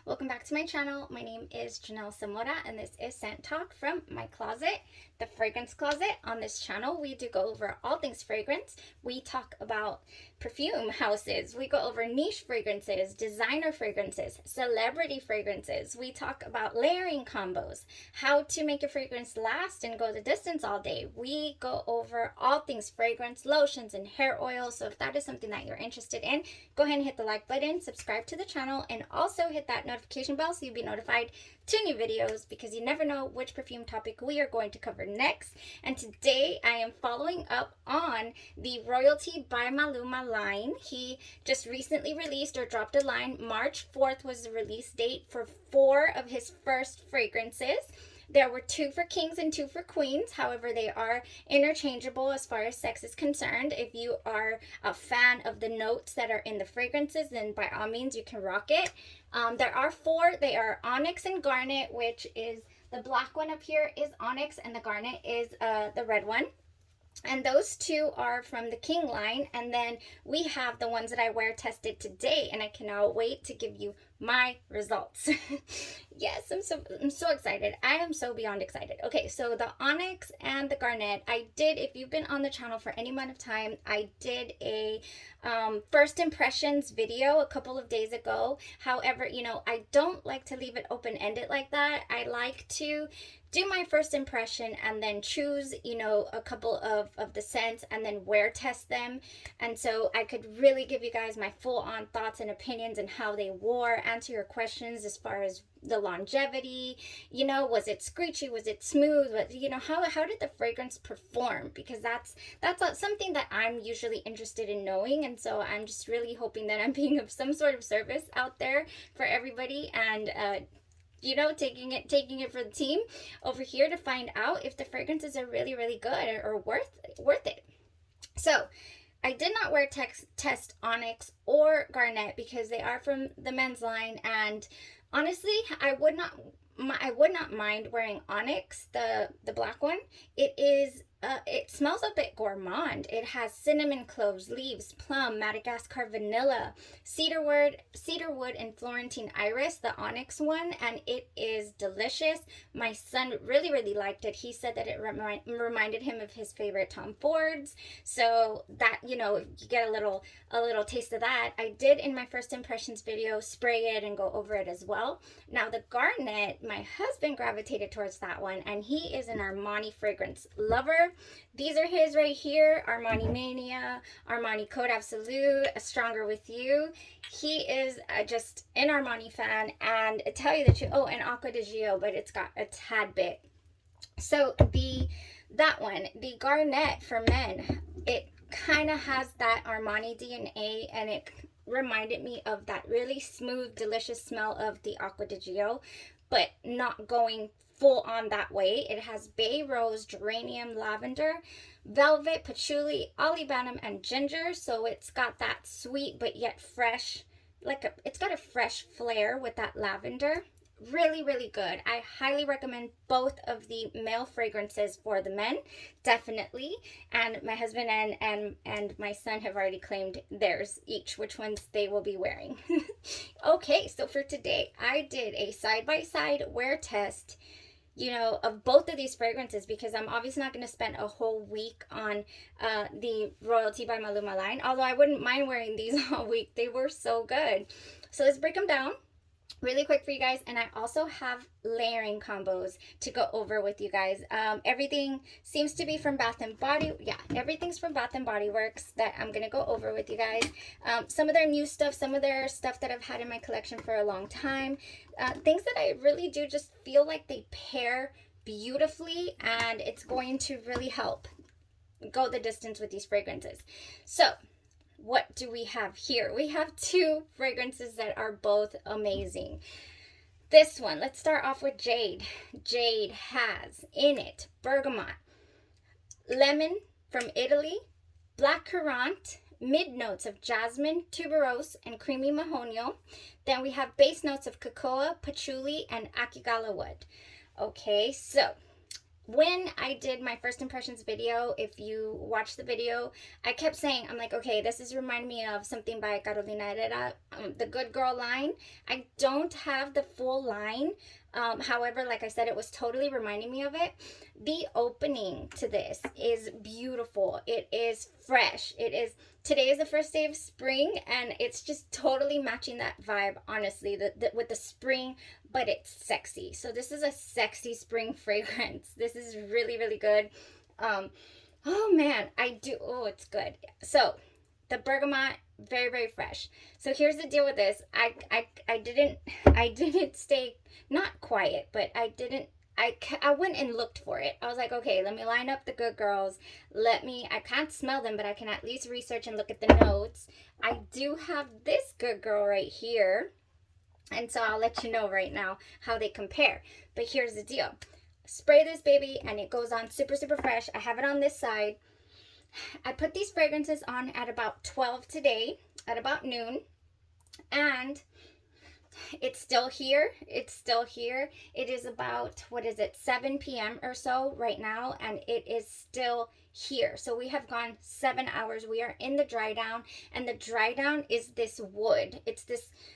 Welcome back to my channel. My name is Janelle Samora and this is Scent Talk from my closet, the fragrance closet. On this channel, we do go over all things fragrance. We talk about perfume houses. We go over niche fragrances, designer fragrances, celebrity fragrances. We talk about layering combos, how to make your fragrance last and go the distance all day. We go over all things fragrance, lotions, and hair oils. So if that is something that you're interested in, go ahead and hit the like button, subscribe to the channel, and also hit that notification bell so you'll be notified to new videos, because you never know which perfume topic we are going to cover next. And today I am following up on the Royalty by Maluma line. He just recently released or dropped a line. March 4th was the release date for 4 of his first fragrances. There were 2 for kings and 2 for queens. However, they are interchangeable as far as sex is concerned. If you are a fan of the notes that are in the fragrances, then by all means you can rock it. There are 4. They are Onyx and Garnet, which is the black one up here is Onyx and the Garnet is the red one. And those 2 are from the King line. And then we have the ones that I wear tested today, and I cannot wait to give you my results. Yes, I'm so excited. I am so beyond excited. Okay, so the Onyx and the Garnet, I did, if you've been on the channel for any amount of time, I did a first impressions video a couple of days ago. However, you know, I don't like to leave it open-ended like that. I like to do my first impression and then choose, you know, a couple of the scents and then wear test them. And so I could really give you guys my full-on thoughts and opinions and how they wore, answer your questions as far as the longevity, you know, was it screechy, was it smooth, what, you know, how did the fragrance perform? Because that's something that I'm usually interested in knowing. And so I'm just really hoping that I'm being of some sort of service out there for everybody, and you know, taking it for the team over here to find out if the fragrances are really, really good or worth it. So I did not wear test Onyx or Garnet because they are from the men's line, and honestly, I would not mind wearing Onyx, the black one. It smells a bit gourmand. It has cinnamon, cloves, leaves, plum, Madagascar vanilla, cedarwood, and Florentine iris, the Onyx one, and it is delicious. My son really, really liked it. He said that it reminded him of his favorite Tom Fords. So that, you know, you get a little taste of that. I did in my first impressions video spray it and go over it as well. Now the Garnet, my husband gravitated towards that one, and he is an Armani fragrance lover. These are his right here: Armani Mania, Armani Code Absolute, A Stronger With You. He is just an Armani fan, and I tell you the truth, oh, and Acqua di Gio, but it's got a tad bit. So that one, the Garnet for men, it kind of has that Armani DNA, and it reminded me of that really smooth, delicious smell of the Acqua di Gio, but not going full on that way. It has bay rose, geranium, lavender, velvet, patchouli, olibanum, and ginger. So it's got that sweet but yet fresh, it's got a fresh flair with that lavender. Really, really good. I highly recommend both of the male fragrances for the men, definitely. And my husband and my son have already claimed theirs each, which ones they will be wearing. Okay, so for today, I did a side-by-side wear test, you know, of both of these fragrances, because I'm obviously not going to spend a whole week on the Royalty by Maluma line, although I wouldn't mind wearing these all week. They were so good. So let's break them down really quick for you guys. And I also have layering combos to go over with you guys. Everything seems to be from Bath and Body. Yeah, everything's from Bath and Body Works that I'm gonna go over with you guys. Some of their new stuff, some of their stuff that I've had in my collection for a long time. Things that I really do just feel like they pair beautifully, and it's going to really help go the distance with these fragrances. So what do we have here? We have 2 fragrances that are both amazing. This one, let's start off with Jade. Jade has in it bergamot, lemon from Italy, black currant, mid notes of jasmine, tuberose, and creamy mahogny. Then we have base notes of cocoa, patchouli, and akigala wood. Okay, so when I did my first impressions video, if you watch the video, I kept saying, I'm like, okay, this is reminding me of something by Carolina Herrera, the Good Girl line. I don't have the full line. However, like I said, it was totally reminding me of it. The opening to this is beautiful. It is fresh. Today is the first day of spring, and it's just totally matching that vibe, honestly, with the spring, but it's sexy. So this is a sexy spring fragrance. This is really, really good. Oh man, it's good. So the bergamot, very, very fresh. So here's the deal with this. I didn't stay, not quiet, but I went and looked for it. I was like, okay, let me line up the good girls. I can't smell them, but I can at least research and look at the notes. I do have this good girl right here. And so I'll let you know right now how they compare. But here's the deal. Spray this baby and it goes on super, super fresh. I have it on this side. I put these fragrances on at about 12 today, at about noon. And it's still here. It's still here. It is about, 7 p.m. or so right now, and it is still here. So we have gone 7 hours. We are in the dry down, and the dry down is this wood. It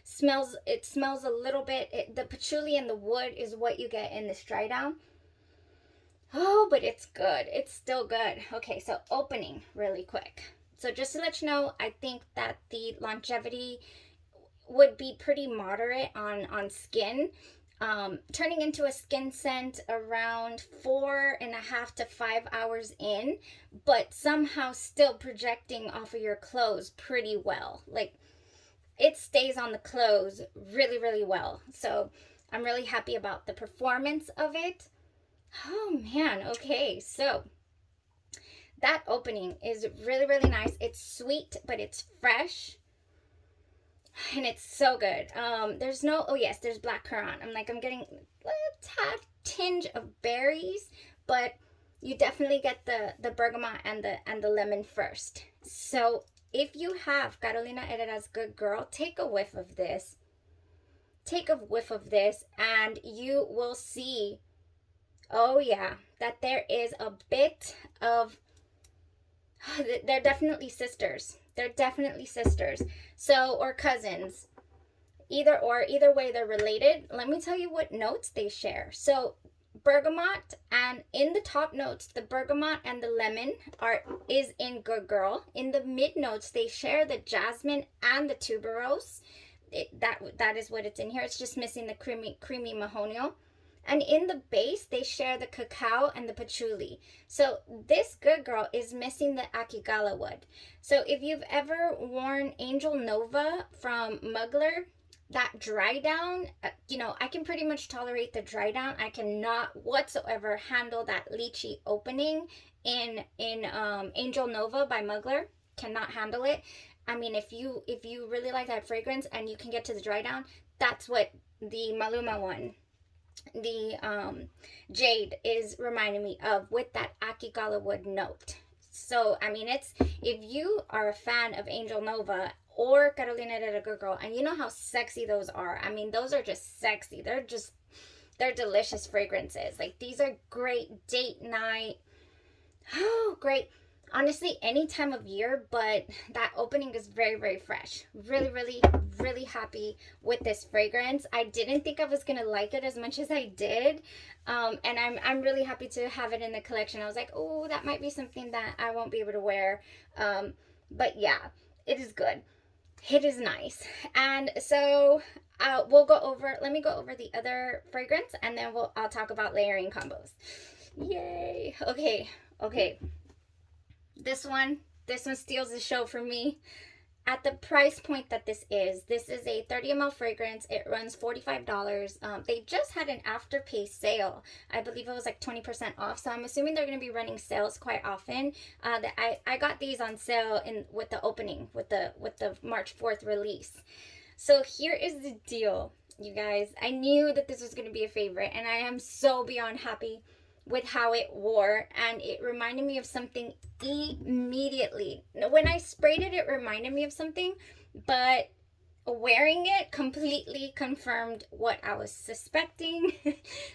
smells a little bit, the patchouli and the wood is what you get in this dry down. Oh, but it's good. It's still good. Okay, so opening really quick. So just to let you know, I think that the longevity would be pretty moderate on skin, turning into a skin scent around 4.5 to 5 hours in, but somehow still projecting off of your clothes pretty well. Like, it stays on the clothes really, really well. So I'm really happy about the performance of it. Oh man, okay, so that opening is really, really nice. It's sweet, but it's fresh. And it's so good. There's black currant. I'm getting a tinge of berries, but you definitely get the bergamot and the lemon first. So if you have Carolina Herrera's Good Girl, take a whiff of this. Take a whiff of this, and you will see, oh yeah, that there is a bit of, they're definitely sisters. They're definitely sisters. So, or cousins. Either way, they're related. Let me tell you what notes they share. So, bergamot, and in the top notes, the bergamot and the lemon is in Good Girl. In the mid notes, they share the jasmine and the tuberose. That is what it's in here. It's just missing the creamy mahonio. And in the base, they share the cacao and the patchouli. So this Good Girl is missing the akigala wood. So if you've ever worn Angel Nova from Mugler, that dry down, I can pretty much tolerate the dry down. I cannot whatsoever handle that lychee opening in Angel Nova by Mugler. Cannot handle it. I mean, if you really like that fragrance and you can get to the dry down, that's what the Maluma one, the Jade, is reminding me of, with that akigala wood note. So I mean, if you are a fan of Angel Nova or Carolina Herrera Good Girl, and you know how sexy those are, I mean, those are just sexy. They're delicious fragrances. Like, these are great date night. Oh, great. Honestly, any time of year, but that opening is very, very fresh. Really, really, really happy with this fragrance. I didn't think I was gonna like it as much as I did, and I'm really happy to have it in the collection. I was like, oh, that might be something that I won't be able to wear, but yeah, it is good. It is nice. And so let me go over the other fragrance, and then I'll talk about layering combos. Yay. Okay. This one steals the show for me. At the price point that this is a 30 ml fragrance. It runs $45. They just had an Afterpay sale. I believe it was like 20% off. So I'm assuming they're going to be running sales quite often. I got these on sale with the opening, with the March 4th release. So here is the deal, you guys. I knew that this was going to be a favorite, and I am so beyond happy with how it wore, and it reminded me of something immediately. When I sprayed it, it reminded me of something, but wearing it completely confirmed what I was suspecting.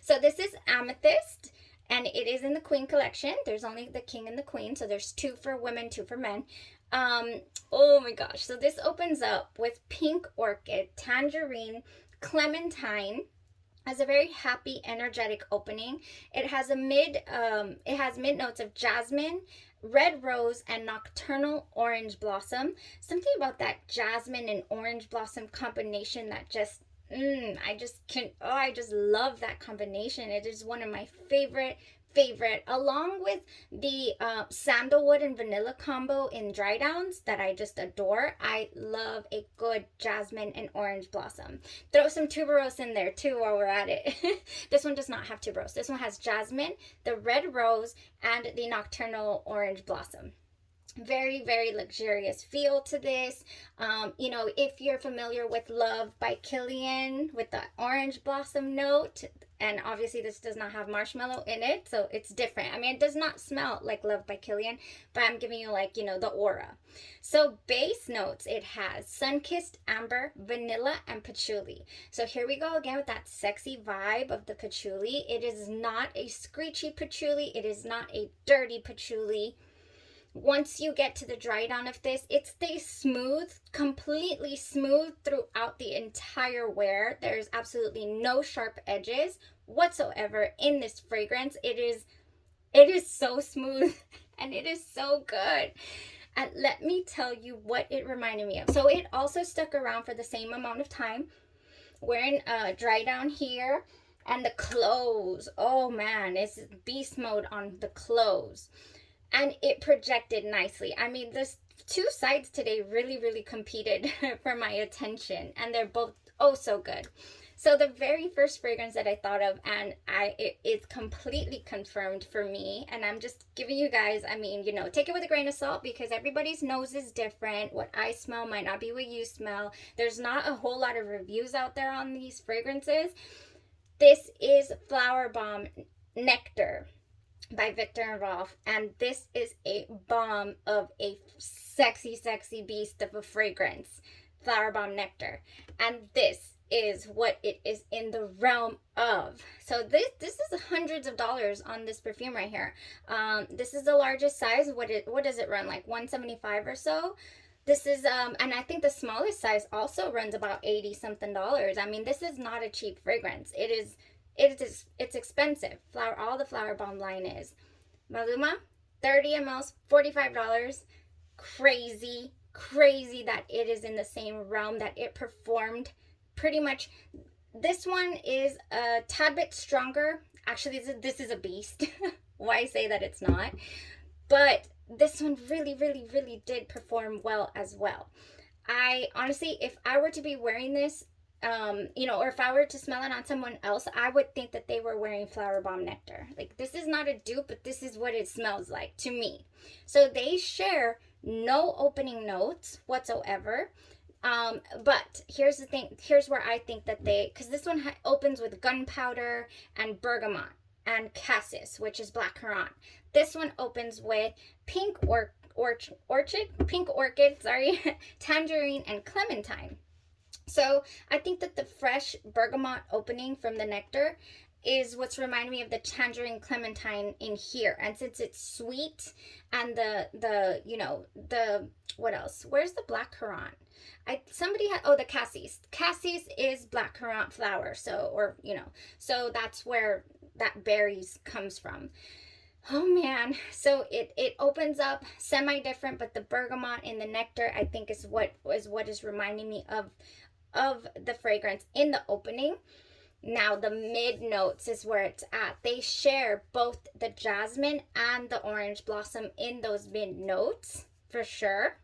So this is Amethyst, and it is in the Queen collection. There's only the King and the Queen, so there's 2 for women, 2 for men. Oh my gosh, so this opens up with pink orchid, tangerine, clementine. Has a very happy, energetic opening. It has mid notes of jasmine, red rose, and nocturnal orange blossom. Something about that jasmine and orange blossom combination that just I just love that combination. It is one of my favorite, along with the sandalwood and vanilla combo in dry downs that I just adore. I love a good jasmine and orange blossom. Throw some tuberose in there too while we're at it. This one does not have tuberose. This one has jasmine, the red rose, and the nocturnal orange blossom. Very, very luxurious feel to this. If you're familiar with Love by Killian with the orange blossom note, and obviously this does not have marshmallow in it, so it's different. I mean, it does not smell like Love by Killian, but I'm giving you the aura. So base notes, it has sun-kissed amber, vanilla, and patchouli. So here we go again with that sexy vibe of the patchouli. It is not a screechy patchouli. It is not a dirty patchouli. Once you get to the dry down of this, it stays smooth, completely smooth throughout the entire wear. There's absolutely no sharp edges whatsoever in this fragrance. It is so smooth and it is so good. And let me tell you what it reminded me of. So it also stuck around for the same amount of time. We're in dry down here, and the clothes, oh man, it's beast mode on the clothes. And it projected nicely. I mean, there's 2 sides today really, really competed for my attention, and they're both oh so good. So the very first fragrance that I thought of, and it's completely confirmed for me, and I'm just giving you guys, take it with a grain of salt because everybody's nose is different. What I smell might not be what you smell. There's not a whole lot of reviews out there on these fragrances. This is Flower Bomb Nectar by Viktor and Rolf, and this is a bomb of a sexy, sexy beast of a fragrance, Flower Bomb Nectar, and this is what it is in the realm of. So this is hundreds of dollars on this perfume right here. This is the largest size. What does it run, like $175 or so? This is and I think the smallest size also runs about $80 something. I mean, this is not a cheap fragrance. It's expensive. All the Flower Bomb line is. Maluma, 30 mls, $45. Crazy that it is in the same realm, that it performed pretty much. This one is a tad bit stronger. Actually, this is a beast. Why say that it's not? But this one really, really, really did perform well as well. I honestly, if I were to be wearing this, or if I were to smell it on someone else, I would think that they were wearing Flower Bomb Nectar. Like, this is not a dupe, but this is what it smells like to me. So they share no opening notes whatsoever. But here's the thing. Here's where I think that because this one opens with gunpowder and bergamot and cassis, which is black currant. This one opens with pink orchid, tangerine, and clementine. So I think that the fresh bergamot opening from the nectar is what's reminding me of the tangerine clementine in here. And since it's sweet, and the what else? Where's the black currant? The cassis. Cassis is black currant flower. So that's where that berries comes from. Oh man, so it opens up semi-different, but the bergamot in the nectar, I think, is what is reminding me of the fragrance in the opening. Now the mid notes is where it's at. They share both the jasmine and the orange blossom in those mid notes for sure.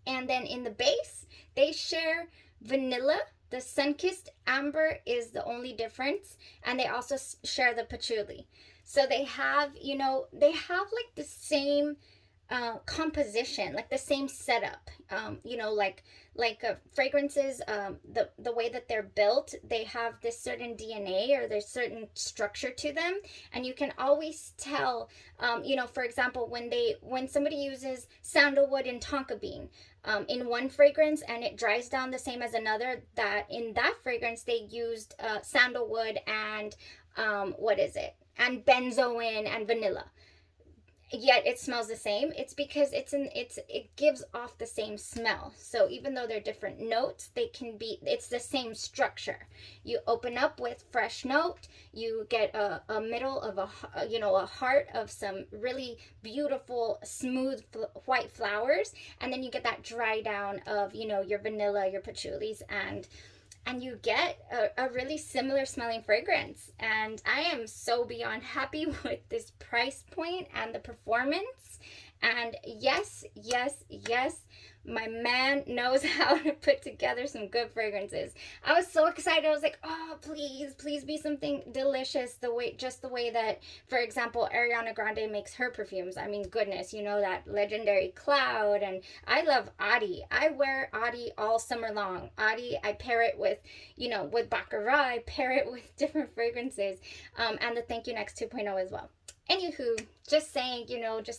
And then in the base, they share vanilla. The sun-kissed amber is the only difference, and they also share the patchouli. So they have like the same composition, like the same setup. Fragrances, the way that they're built, they have this certain DNA, or there's certain structure to them, and you can always tell. For example, when somebody uses sandalwood and tonka bean in one fragrance, and it dries down the same as another, that in that fragrance they used sandalwood and and benzoin and vanilla, yet it smells the same. It's because it gives off the same smell. So even though they're different notes, it's the same structure. You open up with fresh note, you get a middle of a heart of some really beautiful smooth white flowers, and then you get that dry down of your vanilla, your patchoulis, and you get a really similar smelling fragrance. And I am so beyond happy with this price point and the performance. And yes, my man knows how to put together some good fragrances. I was so excited. I was like, oh, please be something delicious, just the way that, for example, Ariana Grande makes her perfumes. I mean, goodness, that legendary Cloud. And I love Adi. I wear Adi all summer long. Adi, I pair it with, with Baccarat. I pair it with different fragrances. And the Thank You Next 2.0 as well. Anywho, just saying,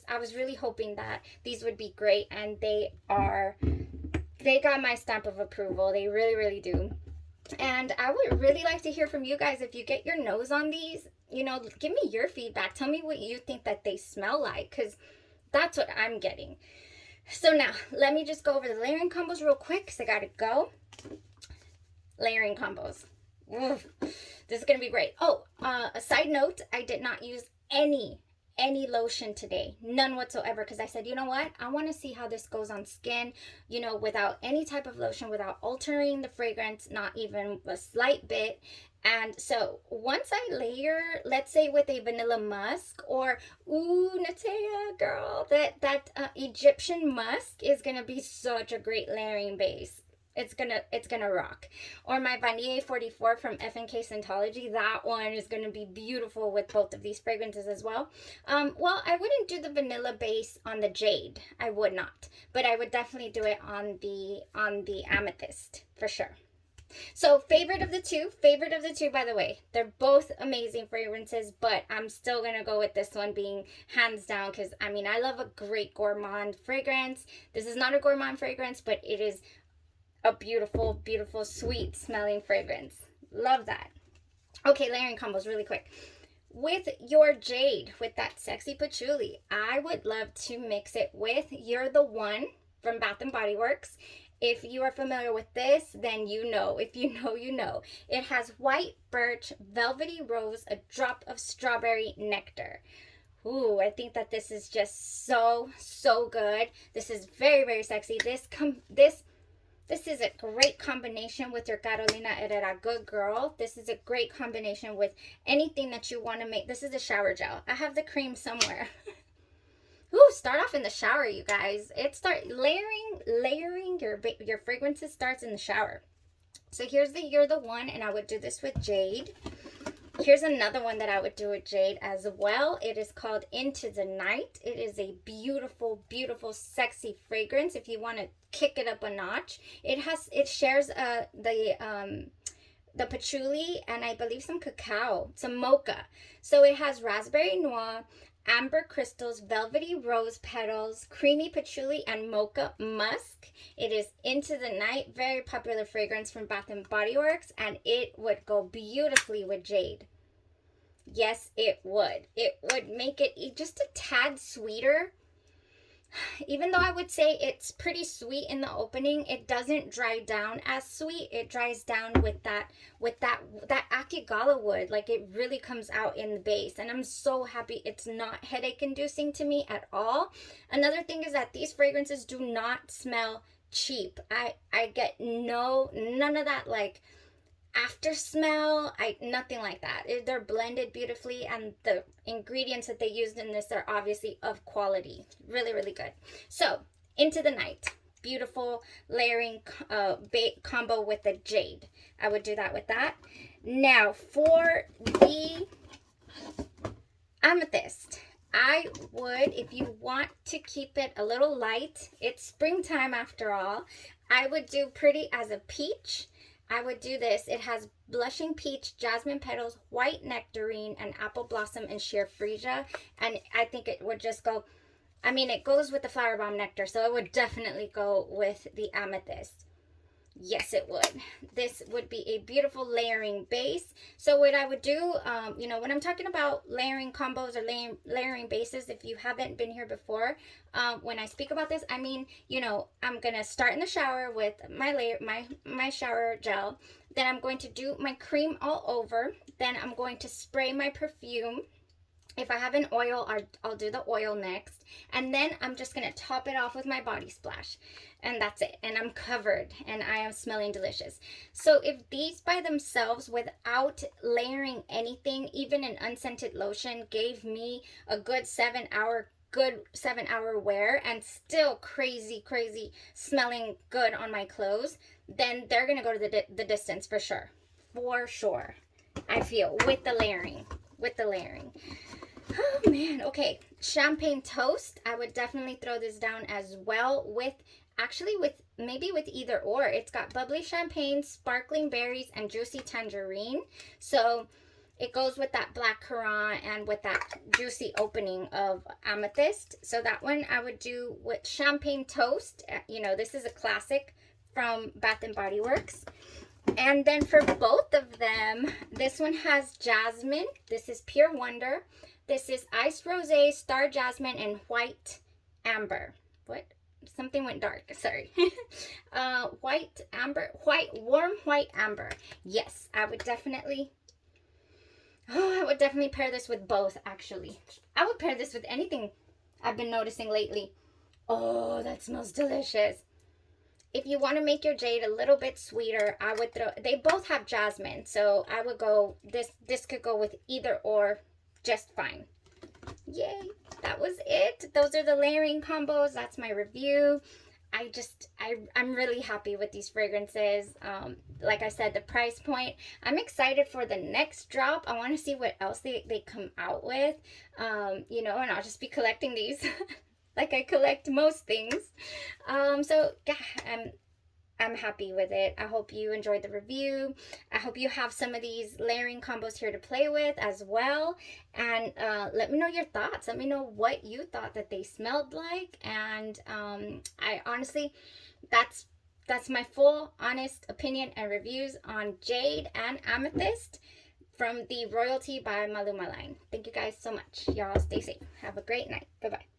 I was really hoping that these would be great, and they got my stamp of approval. They really, really do. And I would really like to hear from you guys. If you get your nose on these, give me your feedback. Tell me what you think that they smell like, because that's what I'm getting. So now, let me just go over the layering combos real quick, because I gotta go. Layering combos. Oof. This is gonna be great. Oh, a side note, I did not use any lotion today, none whatsoever, because I said, you know what, I want to see how this goes on skin, without any type of lotion, without altering the fragrance, not even a slight bit. And so once I layer, let's say with a vanilla musk, or Natea, girl, that Egyptian musk is gonna be such a great layering base. It's gonna rock. Or my Vanille 44 from F&K Scentology, that one is gonna be beautiful with both of these fragrances as well. Well, I wouldn't do the vanilla base on the Jade. I would not, but I would definitely do it on the Amethyst for sure. So favorite of the two, by the way. They're both amazing fragrances, but I'm still gonna go with this one being hands down, because I love a great gourmand fragrance. This is not a gourmand fragrance, but it is a beautiful, beautiful, sweet smelling fragrance. Love that. Okay, layering combos really quick. With your Jade, with that sexy patchouli, I would love to mix it with You're the One from Bath & Body Works. If you are familiar with this, then you know. If you know, you know. It has white birch, velvety rose, a drop of strawberry nectar. Ooh, I think that this is just so good. This is very, very sexy. This is a great combination with your Carolina Herrera Good Girl. This is a great combination with anything that you want to make. This is a shower gel. I have the cream somewhere. Ooh, start off in the shower, you guys. Layering your fragrances starts in the shower. So here's the You're the One, and I would do this with Jade. Here's another one that I would do with Jade as well. It is called Into the Night. It is a beautiful, beautiful, sexy fragrance if you want to kick it up a notch. It shares the patchouli and I believe some cacao, some mocha. So it has raspberry noir, amber crystals, velvety rose petals, creamy patchouli, and mocha musk. It is Into the Night, very popular fragrance from Bath & Body Works, and it would go beautifully with Jade. Yes, it would. It would make it just a tad sweeter. Even though I would say it's pretty sweet in the opening, it doesn't dry down as sweet. It dries down with that Akigala wood. Like, it really comes out in the base, and I'm so happy it's not headache inducing to me at all. Another thing is that these fragrances do not smell cheap. I get none of that like after smell, nothing like that. They're blended beautifully, and the ingredients that they used in this are obviously of quality. Really, really good. So, Into the Night, beautiful layering combo with the Jade. I would do that with that. Now, for the Amethyst, I would, if you want to keep it a little light, it's springtime after all, I would do Pretty as a Peach. I would do this. It has blushing peach, jasmine petals, white nectarine, and apple blossom and sheer freesia. And I think it would just go, it goes with the flower bomb nectar, so it would definitely go with the Amethyst. Yes, it would. This would be a beautiful layering base. So what I would do, you know, when I'm talking about layering combos or layering bases, if you haven't been here before, when I speak about this, I mean, you know, I'm gonna start in the shower with my shower gel. Then I'm going to do my cream all over. Then I'm going to spray my perfume. If I have an oil, I'll do the oil next. And then I'm just going to top it off with my body splash. And that's it. And I'm covered. And I am smelling delicious. So if these by themselves, without layering anything, even an unscented lotion, gave me a good 7-hour wear and still crazy smelling good on my clothes, then they're going to go to the distance for sure. For sure. I feel with the layering. Oh man, okay. Champagne toast. I would definitely throw this down as well with maybe with either or. It's got bubbly champagne, sparkling berries, and juicy tangerine. So it goes with that black currant and with that juicy opening of amethyst. So that one I would do with champagne toast. You know, this is a classic from Bath and Body Works. And then for both of them, this one has jasmine. This is Pure Wonder. This is Iced Rosé, Star Jasmine, and White Amber. What? Something went dark. Sorry. Warm white amber. Yes, I would definitely pair this with both, actually. I would pair this with anything I've been noticing lately. Oh, that smells delicious. If you want to make your jade a little bit sweeter, I would they both have jasmine, so I would go, this could go with either or just fine. Yay, that was it. Those are the layering combos. That's my review. I'm really happy with these fragrances. Like I said, the price point. I'm excited for the next drop. I want to see what else they come out with. You know, and I'll just be collecting these like I collect most things. So yeah, I'm happy with it. I hope you enjoyed the review. I hope you have some of these layering combos here to play with as well. And let me know your thoughts. Let me know what you thought that they smelled like. And I honestly, that's my full honest opinion and reviews on Jade and Amethyst from the Royalty by Maluma line. Thank you guys so much. Y'all stay safe. Have a great night. Bye-bye.